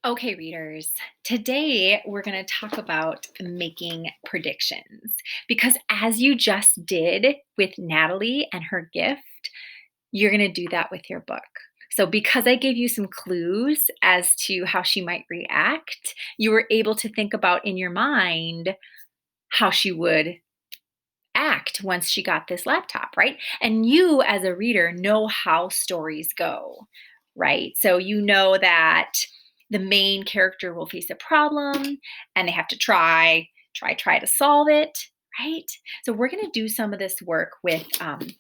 Okay, readers, today we're going to talk about making predictions because, as you just did with Natalie and her gift, you're going to do that with your book. So, because I gave you some clues as to how she might react, you were able to think about in your mind how she would act once she got this laptop, right? And you, as a reader, know how stories go, right? So you know that the main character will face a problem and they have to try to solve it, right? So we're going to do some of this work with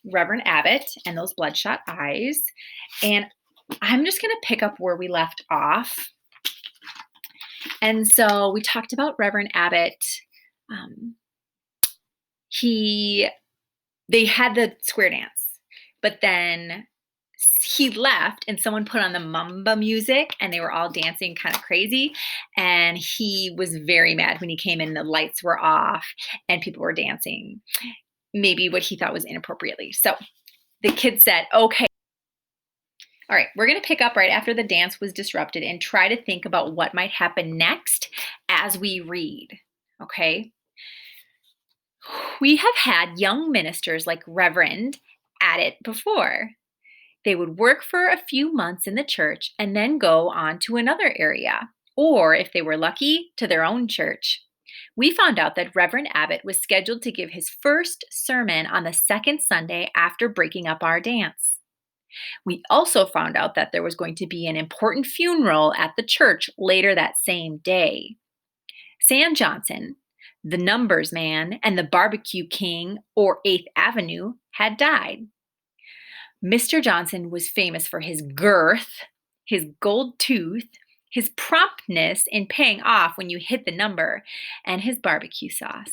Reverend Abbott and those bloodshot eyes. And I'm just going to pick up where we left off. And so we talked about Reverend Abbott. Um, he They had the square dance, but then he left and someone put on the mamba music and they were all dancing kind of crazy. And he was very mad when he came in, the lights were off and people were dancing, maybe what he thought was inappropriately. So the kid said, okay, all right, we're going to pick up right after the dance was disrupted and try to think about what might happen next as we read. Okay. We have had young ministers like Reverend at it before. They would work for a few months in the church and then go on to another area, or if they were lucky, to their own church. We found out that Reverend Abbott was scheduled to give his first sermon on the second Sunday after breaking up our dance. We also found out that there was going to be an important funeral at the church later that same day. Sam Johnson, the numbers man and the barbecue king or 8th Avenue, had died. Mr. Johnson was famous for his girth, his gold tooth, his promptness in paying off when you hit the number, and his barbecue sauce.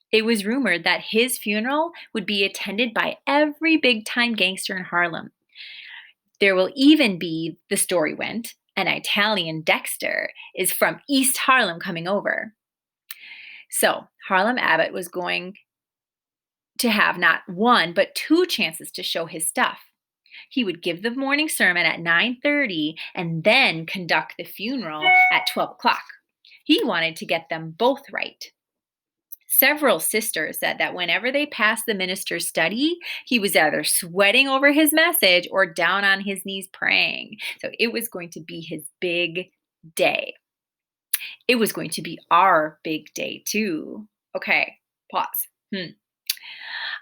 It was rumored that his funeral would be attended by every big time gangster in Harlem. There will even be, the story went, an Italian Dexter is from East Harlem coming over. So Harlem Abbott was going to have not one, but two chances to show his stuff. He would give the morning sermon at 9:30 and then conduct the funeral at 12 o'clock. He wanted to get them both right. Several sisters said that whenever they passed the minister's study, he was either sweating over his message or down on his knees praying. So it was going to be his big day. It was going to be our big day too. Okay, pause.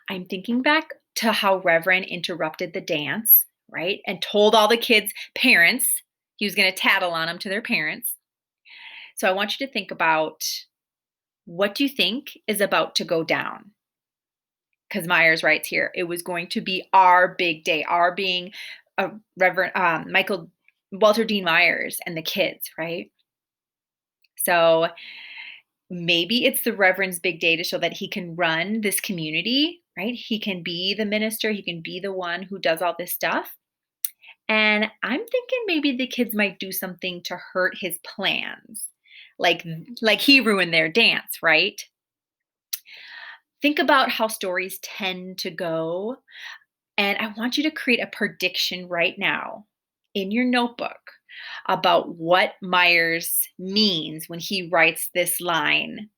I'm thinking back to how Reverend interrupted the dance, right? And told all the kids' parents he was going to tattle on them to their parents. So I want you to think about, what do you think is about to go down? Because Myers writes here, it was going to be our big day, our being Reverend Michael Walter Dean Myers and the kids, right? So maybe it's the Reverend's big day to show that he can run this community, right? He can be the minister, he can be the one who does all this stuff. And I'm thinking maybe the kids might do something to hurt his plans. Like like he ruined their dance, right? Think about how stories tend to go, and I want you to create a prediction right now in your notebook about what Myers means when he writes this line.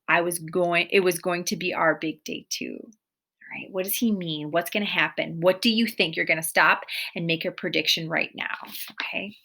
It was going to be our big day too. All right. What does he mean? What's going to happen? What do you think? You're going to stop and make a prediction right now. Okay.